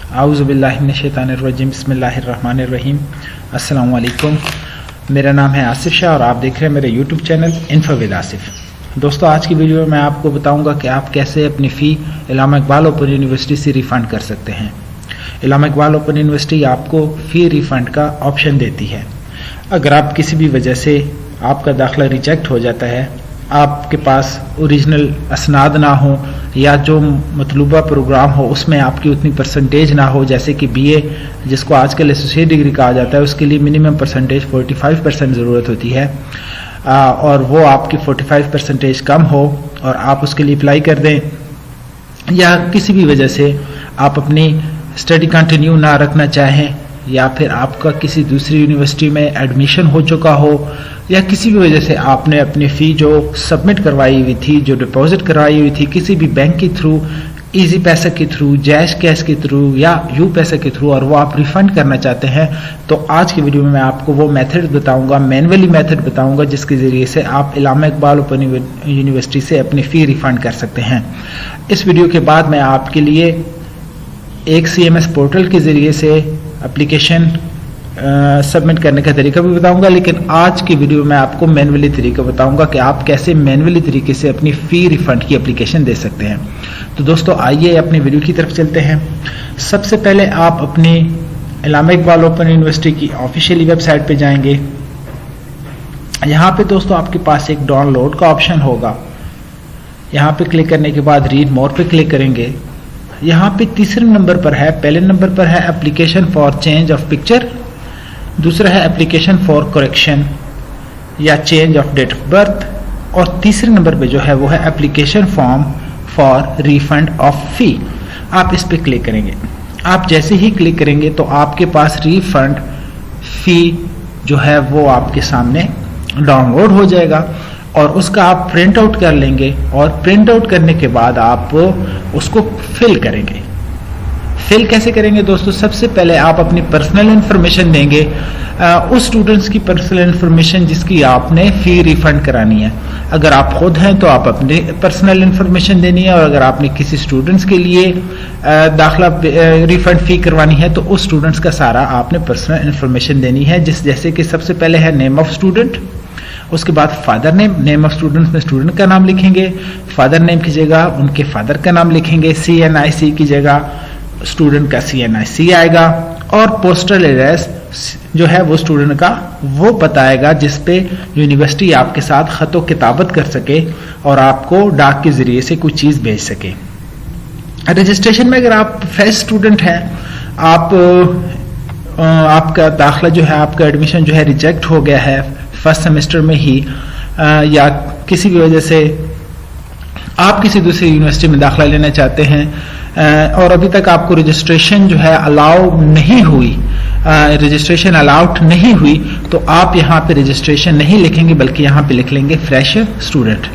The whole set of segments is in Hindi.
आऊज़ुबिल्लाहि मिनश्शैतानिर्रजीम बिस्मिल्लाहिर्रहमानिर्रहीम। अस्सलामु अलैकुम। मेरा नाम है आसिफ शाह और आप देख रहे हैं मेरे YouTube channel info with Asif. दोस्तों, आज की वीडियो में मैं आपको बताऊंगा कि आप कैसे अपनी फ़ी इल्लामा इकबाल ओपन यूनिवर्सिटी से रिफ़ंड कर सकते हैं। इल्लामा इकबाल ओपन यूनिवर्सिटी आपको फ़ी रिफ़ंड का ऑप्शन देती है। अगर आप किसी भी वजह से आपका दाखिला रिजेक्ट हो जाता है, आपके पास ओरिजिनल असनाद ना हो या जो मतलूबा प्रोग्राम हो उसमें आपकी उतनी परसेंटेज ना हो, जैसे कि बीए जिसको आजकल एसोसिएट डिग्री कहा जाता है, उसके लिए मिनिमम परसेंटेज 45% ज़रूरत होती है और वो आपकी 45% कम हो और आप उसके लिए अप्लाई कर दें, या किसी भी वजह से आप अपनी स्टडी कंटिन्यू ना रखना चाहें, या फिर आपका किसी दूसरी यूनिवर्सिटी में एडमिशन हो चुका हो, या किसी भी वजह से आपने अपनी फ़ी जो सबमिट करवाई हुई थी, जो डिपॉजिट करवाई हुई थी किसी भी बैंक के थ्रू, इजी पैसा के थ्रू, जैश कैश के थ्रू या यू पैसा के थ्रू, और वो आप रिफ़ंड करना चाहते हैं, तो आज की वीडियो में मैं आपको वो मेथड बताऊंगा, मैनुअली मेथड बताऊंगा, जिसके ज़रिए से आप इल्लामा इकबाल ओपन यूनिवर्सिटी से अपनी फ़ी रिफ़ंड कर सकते हैं। इस वीडियो के बाद मैं आपके लिए एक CMS पोर्टल के ज़रिए से एप्लीकेशन सबमिट करने का तरीका भी बताऊंगा, लेकिन आज की वीडियो में आपको मैनुअली तरीका बताऊंगा कि आप कैसे मैनुअली तरीके से अपनी फ़ी रिफ़ंड की एप्लीकेशन दे सकते हैं। तो दोस्तों, आइए अपनी वीडियो की तरफ चलते हैं। सबसे पहले आप अपनी इल्लामा इकबाल ओपन यूनिवर्सिटी की ऑफिशियली वेबसाइट पे जाएंगे। यहाँ पे दोस्तों आपके पास एक डाउनलोड का ऑप्शन होगा। यहाँ पे क्लिक करने के बाद रीड मोर पे क्लिक करेंगे। यहाँ पे तीसरे नंबर पर है, पहले नंबर पर है application for change of picture, दूसरा है एप्लीकेशन फॉर करेक्शन या change of date of birth, और तीसरे नंबर पे जो है वो है application form for refund of fee. आप इस पे क्लिक करेंगे। आप जैसे ही क्लिक करेंगे तो आपके पास रिफंड फी जो है वो आपके सामने डाउनलोड हो जाएगा और उसका आप प्रिंट आउट कर लेंगे, और प्रिंट आउट करने के बाद आप उसको फिल करेंगे। फिल कैसे करेंगे दोस्तों? सबसे पहले आप अपनी पर्सनल इंफॉर्मेशन देंगे, उस स्टूडेंट्स की पर्सनल इंफॉर्मेशन जिसकी आपने फ़ी रिफंड करानी है। अगर आप खुद हैं तो आप अपनी पर्सनल इंफॉर्मेशन देनी है, और अगर आपने किसी स्टूडेंट्स के लिए दाखिला रिफंड फ़ी करवानी है तो उस स्टूडेंट्स का सारा आपने पर्सनल इंफॉर्मेशन देनी है, जैसे कि सबसे पहले है नेम ऑफ स्टूडेंट, उसके बाद father name, name of student में स्टूडेंट का नाम लिखेंगे, फादर नेम की जगह उनके फादर का नाम लिखेंगे, CNIC की जगह स्टूडेंट का CNIC आएगा, और पोस्टल एड्रेस जो है वो स्टूडेंट का वो पता आएगा जिस पे यूनिवर्सिटी आपके साथ खतो किताबत कर सके और आपको डाक के जरिए से कुछ चीज़ भेज सके। रजिस्ट्रेशन में अगर आप फ्रेश स्टूडेंट हैं, आपका दाखिला जो है, आपका एडमिशन जो है रिजेक्ट हो गया है फर्स्ट सेमेस्टर में ही, या किसी भी वजह से आप किसी दूसरी यूनिवर्सिटी में दाखिला लेना चाहते हैं और अभी तक आपको रजिस्ट्रेशन जो है अलाउ नहीं हुई, रजिस्ट्रेशन अलाउड नहीं हुई, तो आप यहाँ पे रजिस्ट्रेशन नहीं लिखेंगे बल्कि यहाँ पे लिख लेंगे फ्रेश स्टूडेंट।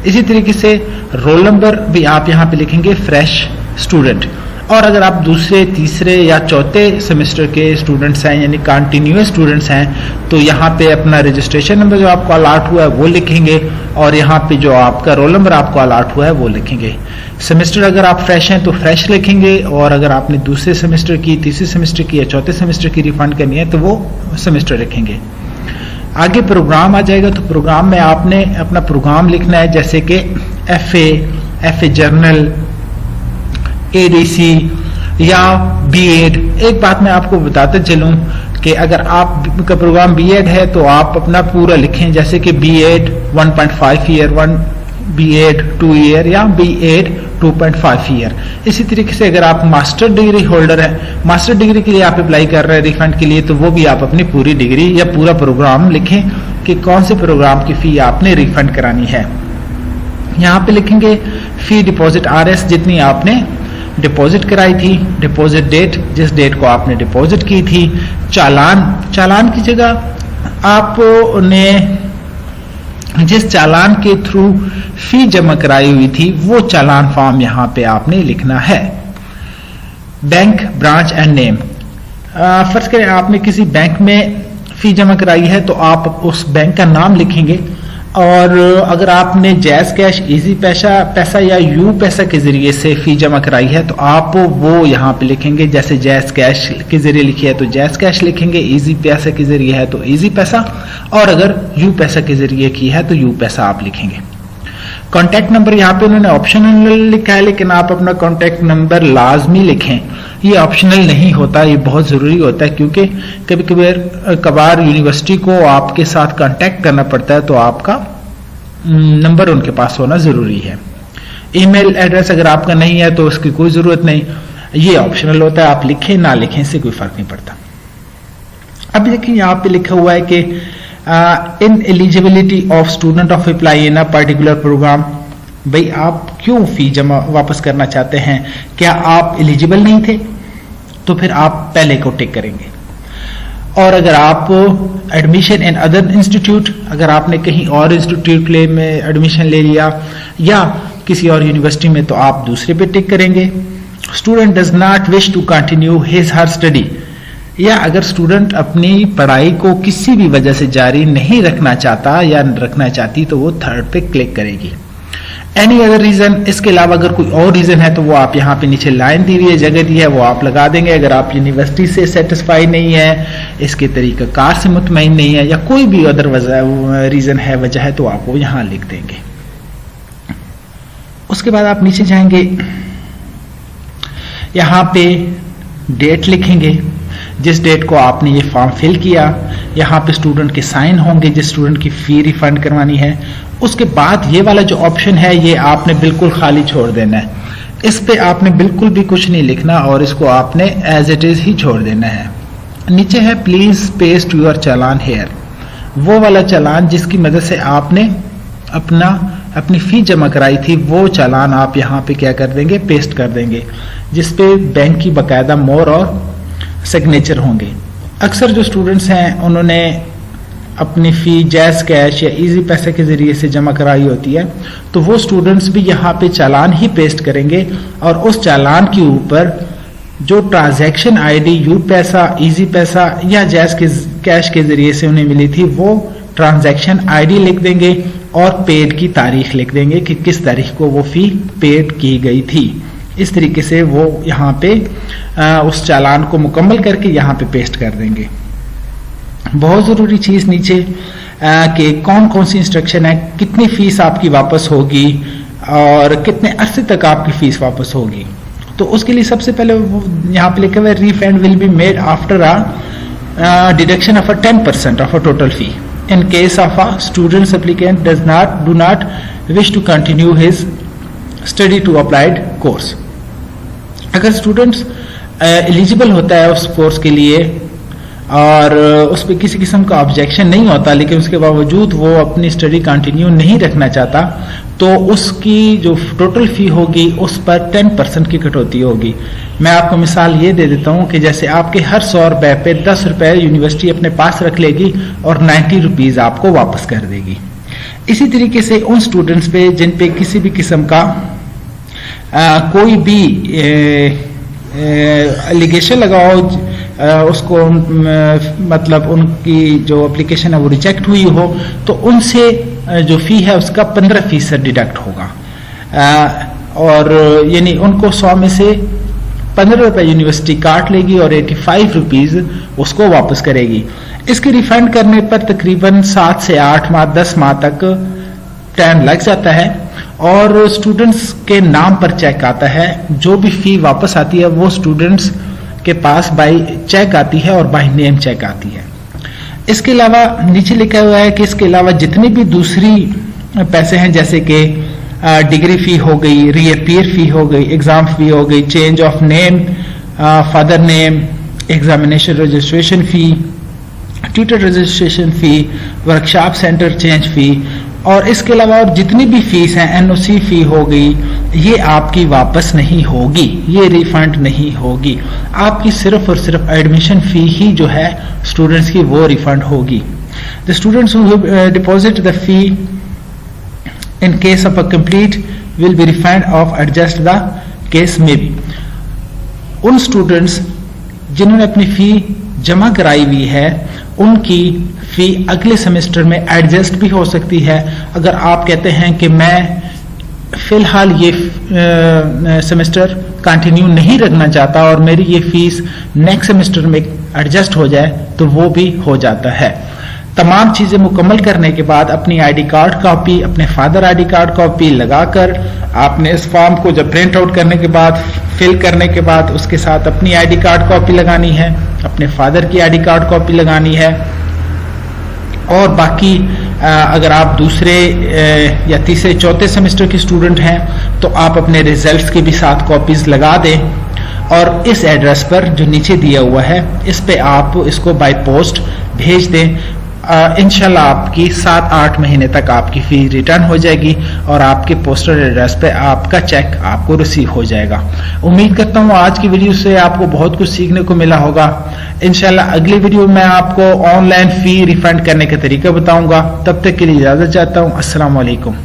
इसी तरीके से रोल नंबर भी आप यहाँ पे लिखेंगे फ्रेश स्टूडेंट। और अगर आप दूसरे, तीसरे या चौथे सेमेस्टर के स्टूडेंट्स हैं, यानी कंटिन्यूअस स्टूडेंट्स हैं, तो यहाँ पे अपना रजिस्ट्रेशन नंबर जो आपको अलॉट हुआ है वो लिखेंगे, और यहाँ पे जो आपका रोल नंबर आपको अलॉट हुआ है वो लिखेंगे। सेमेस्टर अगर आप फ्रेश हैं तो फ्रेश लिखेंगे, और अगर आपने दूसरे सेमेस्टर की, तीसरे सेमेस्टर की या चौथे सेमेस्टर की रिफंड करनी है तो वो सेमेस्टर लिखेंगे। आगे प्रोग्राम आ जाएगा, तो प्रोग्राम में आपने अपना प्रोग्राम लिखना है, जैसे कि FA जर्नल, ADC या B.Ed। एक बात मैं आपको बताते चलूं कि अगर आपका प्रोग्राम B.Ed है तो आप अपना पूरा लिखें, जैसे कि B.Ed 1.5 ईयर, B.Ed 2 ईयर या B.Ed 2.5 ईयर। इसी तरीके से अगर आप मास्टर डिग्री होल्डर हैं, मास्टर डिग्री के लिए आप अप्लाई कर रहे हैं रिफंड के लिए, तो वो भी आप अपनी पूरी डिग्री या पूरा प्रोग्राम लिखें कि कौन से प्रोग्राम की फ़ी आपने रिफंड करानी है। यहाँ पे लिखेंगे फ़ी डिपॉजिट RS जितनी आपने डिपॉजिट कराई थी, डिपॉजिट डेट जिस डेट को आपने डिपॉजिट की थी, चालान की जगह आपने जिस चालान के थ्रू फी जमा कराई हुई थी वो चालान फॉर्म यहाँ पे आपने लिखना है। बैंक, ब्रांच एंड नेम, फर्ज करें आपने किसी बैंक में फी जमा कराई है तो आप उस बैंक का नाम लिखेंगे, और अगर आपने जैज़ कैश, इजी पैसा या यू पैसा के जरिए से फी जमा कराई है तो आप वो यहाँ पे लिखेंगे। जैसे जैज़ कैश के जरिए लिखी है तो जैज़ कैश लिखेंगे, इजी पैसा के जरिए है तो इजी पैसा, और अगर यू पैसा के जरिए की है तो यू पैसा आप लिखेंगे। कॉन्टैक्ट नंबर यहाँ पे उन्होंने ऑप्शनल लिखा है, लेकिन आप अपना कॉन्टैक्ट नंबर लाजमी लिखें। ये ऑप्शनल नहीं होता, ये बहुत जरूरी होता है, क्योंकि कभी कभार यूनिवर्सिटी को आपके साथ कांटेक्ट करना पड़ता है तो आपका नंबर उनके पास होना जरूरी है। ईमेल एड्रेस अगर आपका नहीं है तो उसकी कोई जरूरत नहीं, ये ऑप्शनल होता है, आप लिखें ना लिखें इससे कोई फर्क नहीं पड़ता। अब देखिए यहाँ पे लिखा हुआ है कि in eligibility of student of apply in a particular program. भाई आप क्यों फी जमा वापस करना चाहते हैं? क्या आप एलिजिबल नहीं थे? तो फिर आप पहले को टिक करेंगे। और अगर आप एडमिशन इन अदर इंस्टीट्यूट, अगर आपने कहीं और इंस्टीट्यूट में एडमिशन ले लिया या किसी और यूनिवर्सिटी में, तो आप दूसरे पे टिक करेंगे। Student does not wish to continue his her study, या अगर स्टूडेंट अपनी पढ़ाई को किसी भी वजह से जारी नहीं रखना चाहता या रखना चाहती तो वो थर्ड पे क्लिक करेगी। एनी अदर रीजन, इसके अलावा अगर कोई और रीजन है तो वो आप यहाँ पे नीचे लाइन दी हुई है, जगह दी है, वो आप लगा देंगे। अगर आप यूनिवर्सिटी से सेटिस्फाई नहीं है, इसके तरीक़ाकार से मुतमईन नहीं है, या कोई भी अदर रीजन है, वजह है, तो आप वो यहाँ लिख देंगे। उसके बाद आप नीचे जाएंगे, यहाँ पे डेट लिखेंगे, जिस डेट को आपने ये फॉर्म फिल किया। यहाँ पे स्टूडेंट के साइन होंगे जिस स्टूडेंट की फी रिफंड करवानी है। उसके बाद ये वाला जो ऑप्शन है ये आपने बिल्कुल खाली छोड़ देना है, इस पे आपने बिल्कुल भी कुछ नहीं लिखना और इसको आपने एज इट इज ही छोड़ देना है। नीचे है please paste your challan here, वो वाला चालान जिसकी मदद से आपने अपनी फी जमा कराई थी, वो चालान आप यहाँ पे क्या कर देंगे, पेस्ट कर देंगे, जिसपे बैंक की बाकायदा मोहर और सिग्नेचर होंगे। अक्सर जो स्टूडेंट्स हैं उन्होंने अपनी फी जैज़ कैश या इजी पैसे के जरिए से जमा कराई होती है, तो वो स्टूडेंट्स भी यहाँ पे चालान ही पेस्ट करेंगे और उस चालान के ऊपर जो ट्रांजैक्शन आईडी यू पैसा, इजी पैसा या जैज़ कैश के जरिए से उन्हें मिली थी वो ट्रांजैक्शन आईडी लिख देंगे और पेड की तारीख लिख देंगे कि किस तारीख को वो फी पेड की गई थी। इस तरीके से वो यहाँ पे उस चालान को मुकम्मल करके यहाँ पे पेस्ट कर देंगे। बहुत ज़रूरी चीज़ नीचे कि कौन कौन सी इंस्ट्रक्शन है, कितनी फीस आपकी वापस होगी और कितने अरसे तक आपकी फीस वापस होगी। तो उसके लिए सबसे पहले यहाँ पे लिखा हुआ है refund will be made after a deduction of 10% of a total fee in case of a students applicant do not wish to continue his study to applied course. अगर स्टूडेंट्स एलिजिबल होता है उस कोर्स के लिए और उस पर किसी किस्म का ऑब्जेक्शन नहीं होता, लेकिन उसके बावजूद वो अपनी स्टडी कंटिन्यू नहीं रखना चाहता, तो उसकी जो टोटल फी होगी उस पर 10% की कटौती होगी। मैं आपको मिसाल ये दे देता हूँ कि जैसे आपके हर 100 रुपए पे 10 रुपए यूनिवर्सिटी अपने पास रख लेगी और 90 रुपीज आपको वापस कर देगी। इसी तरीके से उन स्टूडेंट्स पे जिन पे किसी भी किस्म का कोई भी एलिगेशन लगाओ, उसको मतलब उनकी जो एप्लीकेशन है वो रिजेक्ट हुई हो, तो उनसे जो फी है उसका 15% डिडक्ट होगा और यानी उनको 100 में से 15 रुपए यूनिवर्सिटी काट लेगी और 85 रुपीज उसको वापस करेगी। इसके रिफंड करने पर तकरीबन 7 से 8 माह 10 माह तक टाइम लग जाता है और स्टूडेंट्स के नाम पर चेक आता है। जो भी फी वापस आती है वो स्टूडेंट्स के पास बाय चेक आती है और बाय नेम चेक आती है। इसके अलावा नीचे लिखा हुआ है कि इसके अलावा जितनी भी दूसरी पैसे हैं जैसे कि डिग्री फी हो गई, रीअपीयर फी हो गई, एग्जाम फी हो गई, change of name, father name, examination registration fee, tutor registration fee, workshop centre change fee और इसके अलावा और जितनी भी फीस है, एनओसी फी हो गई, ये आपकी वापस नहीं होगी, ये रिफंड नहीं होगी। आपकी सिर्फ और सिर्फ एडमिशन फी ही जो है स्टूडेंट्स की वो रिफंड होगी। The students who deposit the fee in case of a complete will be refund of adjust the case में बी। उन स्टूडेंट्स जिन्होंने अपनी फी जमा कराई हुई है उनकी फी अगले सेमेस्टर में एडजस्ट भी हो सकती है। अगर आप कहते हैं कि मैं फिलहाल ये सेमेस्टर कंटिन्यू नहीं रखना चाहता और मेरी ये फीस नेक्स्ट सेमेस्टर में एडजस्ट हो जाए, तो वो भी हो जाता है। तमाम चीजें मुकम्मल करने के बाद अपनी आईडी कार्ड कॉपी, अपने फादर आईडी कार्ड कॉपी लगाकर आपने इस फॉर्म को जब प्रिंट आउट करने के बाद, फिल करने के बाद उसके साथ अपनी आईडी कार्ड कॉपी लगानी है, अपने फादर की आईडी कार्ड कॉपी लगानी है। और बाकी अगर आप दूसरे या तीसरे चौथे सेमेस्टर के स्टूडेंट हैं तो आप अपने रिजल्ट्स की भी साथ कॉपीज लगा दें और इस एड्रेस पर जो नीचे दिया हुआ है इस पे आप इसको बाय पोस्ट भेज दें। इंशाल्लाह आपकी 7-8 महीने तक आपकी फी रिटर्न हो जाएगी और आपके पोस्टल एड्रेस पे आपका चेक आपको रिसीव हो जाएगा। उम्मीद करता हूँ आज की वीडियो से आपको बहुत कुछ सीखने को मिला होगा। इंशाल्लाह अगली वीडियो में आपको ऑनलाइन फी रिफंड करने का तरीका बताऊंगा। तब तक के लिए इजाजत चाहता हूँ। अस्सलाम वालेकुम।